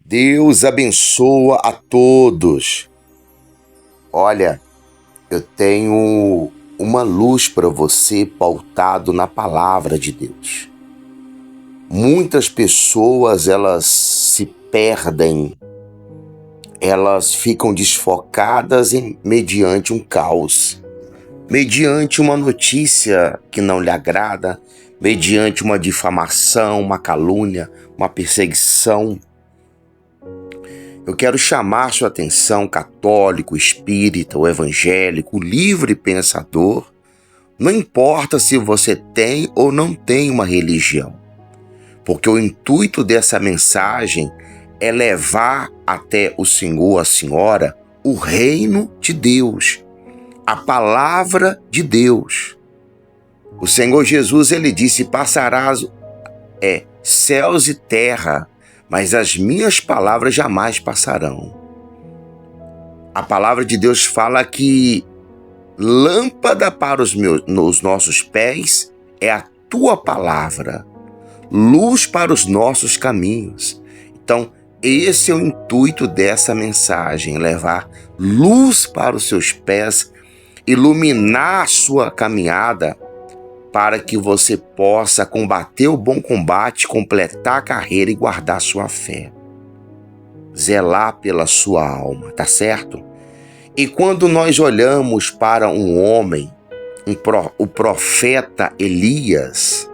Deus abençoa a todos. Olha, eu tenho uma luz para você pautado na palavra de Deus. Muitas pessoas, elas se perdem, elas ficam desfocadas mediante um caos, mediante uma notícia que não lhe agrada, mediante uma difamação, uma calúnia, uma perseguição. Eu quero chamar sua atenção, católico, espírita, o evangélico, o livre pensador. Não importa se você tem ou não tem uma religião, porque o intuito dessa mensagem é levar até o senhor, a senhora, o reino de Deus, a palavra de Deus. O Senhor Jesus, ele disse: passarás céus e terra, mas as minhas palavras jamais passarão. A palavra de Deus fala que lâmpada para os nossos pés é a tua palavra, luz para os nossos caminhos. Então, esse é o intuito dessa mensagem: levar luz para os seus pés, iluminar a sua caminhada, para que você possa combater o bom combate, completar a carreira e guardar sua fé. Zelar pela sua alma, tá certo? E quando nós olhamos para um homem, o profeta Elias,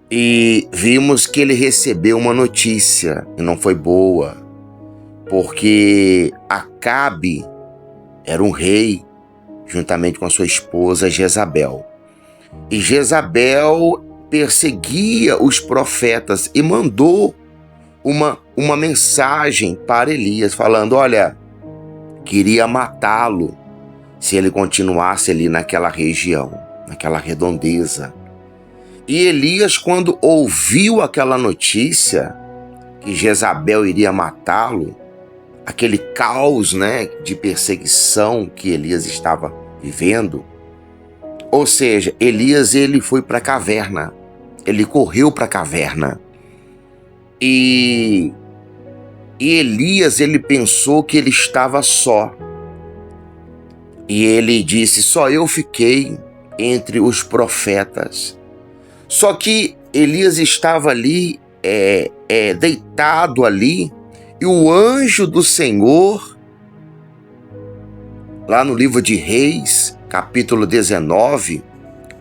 e vimos que ele recebeu uma notícia e não foi boa, porque Acabe era um rei, juntamente com a sua esposa Jezabel. E Jezabel perseguia os profetas e mandou uma mensagem para Elias, falando: olha, queria matá-lo se ele continuasse ali naquela região, naquela redondeza. E Elias, quando ouviu aquela notícia que Jezabel iria matá-lo, aquele caos, de perseguição que Elias estava vivendo, ou seja, Elias, ele foi para a caverna, ele correu para a caverna, e Elias, ele pensou que ele estava só, e ele disse: só eu fiquei entre os profetas. Só que Elias estava ali, deitado ali, e o anjo do Senhor, lá no livro de Reis, capítulo 19,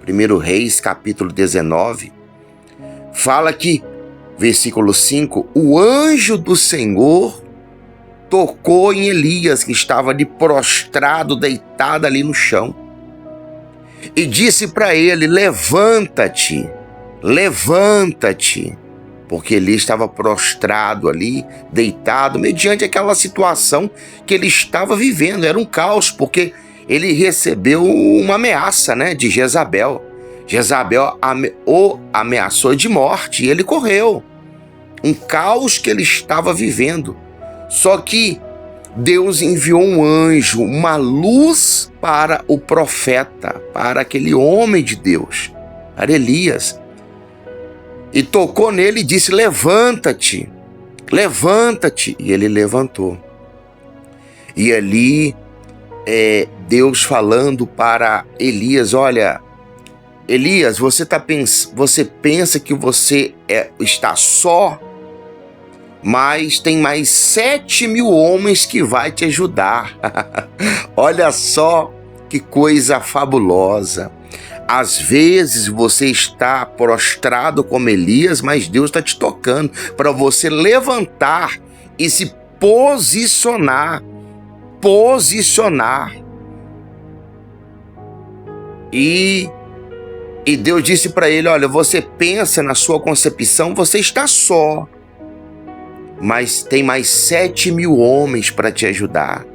1 Reis, capítulo 19, fala que, versículo 5, o anjo do Senhor tocou em Elias, que estava ali prostrado, deitado ali no chão, e disse para ele: levanta-te, levanta-te. Porque ele estava prostrado ali, deitado, mediante aquela situação que ele estava vivendo. Era um caos, porque ele recebeu uma ameaça, de Jezabel. Jezabel o ameaçou de morte e ele correu. Um caos que ele estava vivendo. Só que Deus enviou um anjo, uma luz para o profeta, para aquele homem de Deus, para Elias. E tocou nele e disse: levanta-te, levanta-te. E ele levantou. E ali, Deus falando para Elias: olha, Elias, você pensa que você está só, mas tem mais 7.000 homens que vai te ajudar. Olha só que coisa fabulosa. Às vezes você está prostrado como Elias, mas Deus está te tocando para você levantar e se posicionar. E Deus disse para ele: olha, você pensa na sua concepção, você está só, mas tem mais 7.000 homens para te ajudar.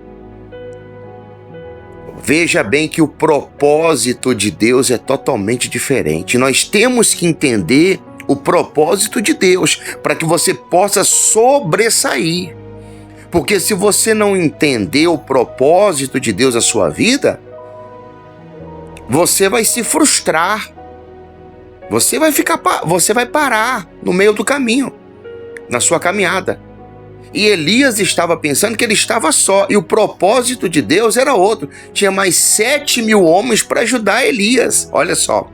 Veja bem que o propósito de Deus é totalmente diferente. Nós temos que entender o propósito de Deus para que você possa sobressair. Porque se você não entender o propósito de Deus na sua vida, você vai se frustrar. Você vai parar no meio do caminho, na sua caminhada. E Elias estava pensando que ele estava só, e o propósito de Deus era outro. Tinha mais 7.000 homens para ajudar Elias, olha só.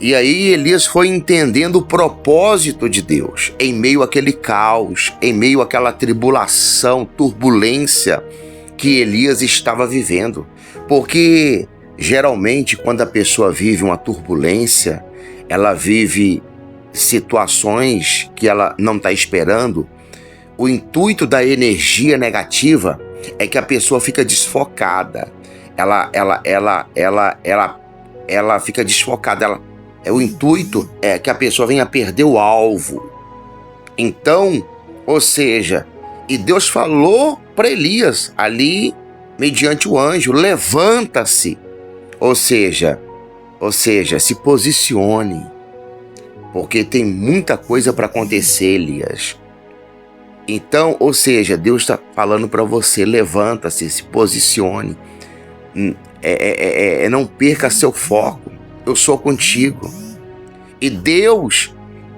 E aí Elias foi entendendo o propósito de Deus, em meio àquele caos, em meio àquela tribulação, turbulência que Elias estava vivendo. Porque, geralmente, quando a pessoa vive uma turbulência, ela vive situações que ela não está esperando. O intuito da energia negativa é que a pessoa fica desfocada. Ela fica desfocada. O intuito é que a pessoa venha perder o alvo. Então, ou seja, e Deus falou para Elias ali, mediante o anjo, levanta-se. Ou seja, se posicione. Porque tem muita coisa para acontecer, Elias. Então, ou seja, Deus está falando para você, levanta-se, se posicione. Não perca seu foco. Eu sou contigo. E Deus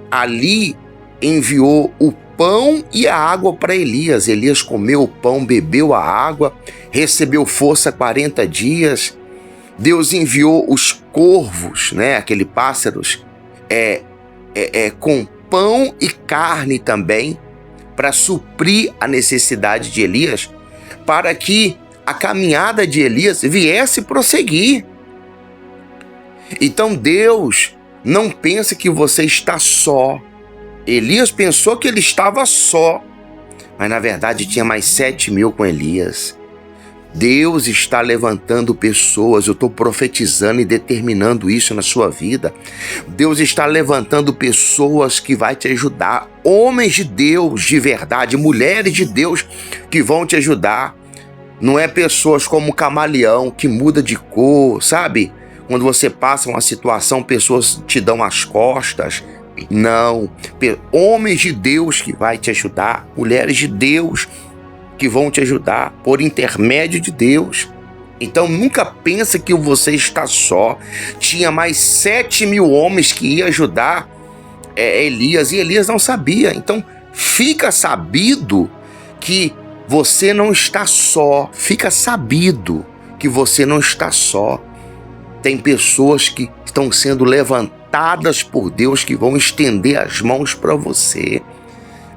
ali enviou o pão e a água para Elias. Elias comeu o pão, bebeu a água, recebeu força 40 dias. Deus enviou os corvos, né, aqueles pássaros, com pão e carne também, para suprir a necessidade de Elias, para que a caminhada de Elias viesse prosseguir. Então Deus não pensa que você está só. Elias pensou que ele estava só, mas na verdade tinha mais 7.000 com Elias. Deus está levantando pessoas, eu estou profetizando e determinando isso na sua vida. Deus está levantando pessoas que vai te ajudar, homens de Deus de verdade, mulheres de Deus que vão te ajudar. Não é pessoas como camaleão que muda de cor, sabe? Quando você passa uma situação, pessoas te dão as costas. Não, homens de Deus que vai te ajudar, mulheres de Deus que vão te ajudar por intermédio de Deus. Então nunca pensa que você está só. Tinha mais 7.000 homens que iam ajudar Elias, e Elias não sabia. Então fica sabido que você não está só. Fica sabido que você não está só. Tem pessoas que estão sendo levantadas por Deus, que vão estender as mãos para você.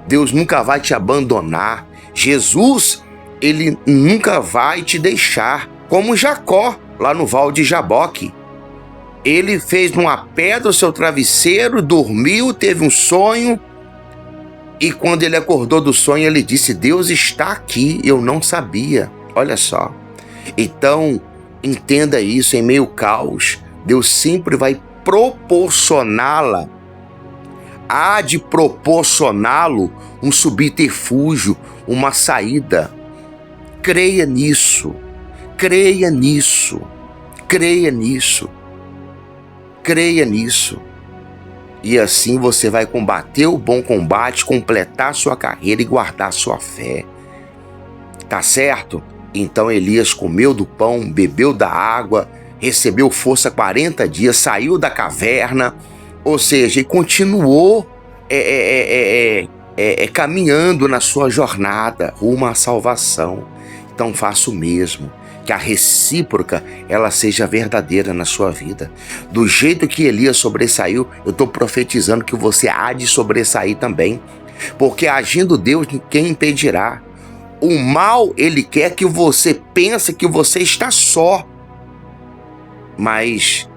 Deus nunca vai te abandonar. Jesus, ele nunca vai te deixar. Como Jacó, lá no Val de Jaboque. Ele fez numa pedra o seu travesseiro, dormiu, teve um sonho. E quando ele acordou do sonho, ele disse: Deus está aqui, eu não sabia. Olha só. Então, entenda isso, em meio ao caos, Deus sempre vai proporcioná-la. Há de proporcioná-lo um subterfúgio, uma saída. Creia nisso, creia nisso, creia nisso, creia nisso. E assim você vai combater o bom combate, completar sua carreira e guardar sua fé. Tá certo? Então Elias comeu do pão, bebeu da água, recebeu força 40 dias, saiu da caverna, ou seja, e continuou caminhando na sua jornada rumo à salvação. Então faça o mesmo, que a recíproca ela seja verdadeira na sua vida. Do jeito que Elias sobressaiu, eu estou profetizando que você há de sobressair também, porque agindo Deus, quem impedirá? O mal, ele quer que você pense que você está só. Mas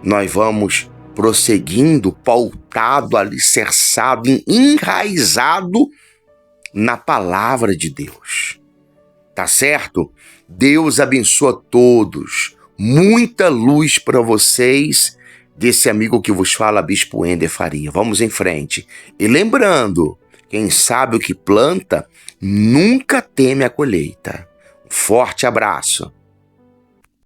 nós vamos prosseguindo, pautado, alicerçado, enraizado na palavra de Deus. Tá certo? Deus abençoa todos. Muita luz para vocês, desse amigo que vos fala, Bispo Ender Faria. Vamos em frente. E lembrando, quem sabe o que planta, nunca teme a colheita. Um forte abraço.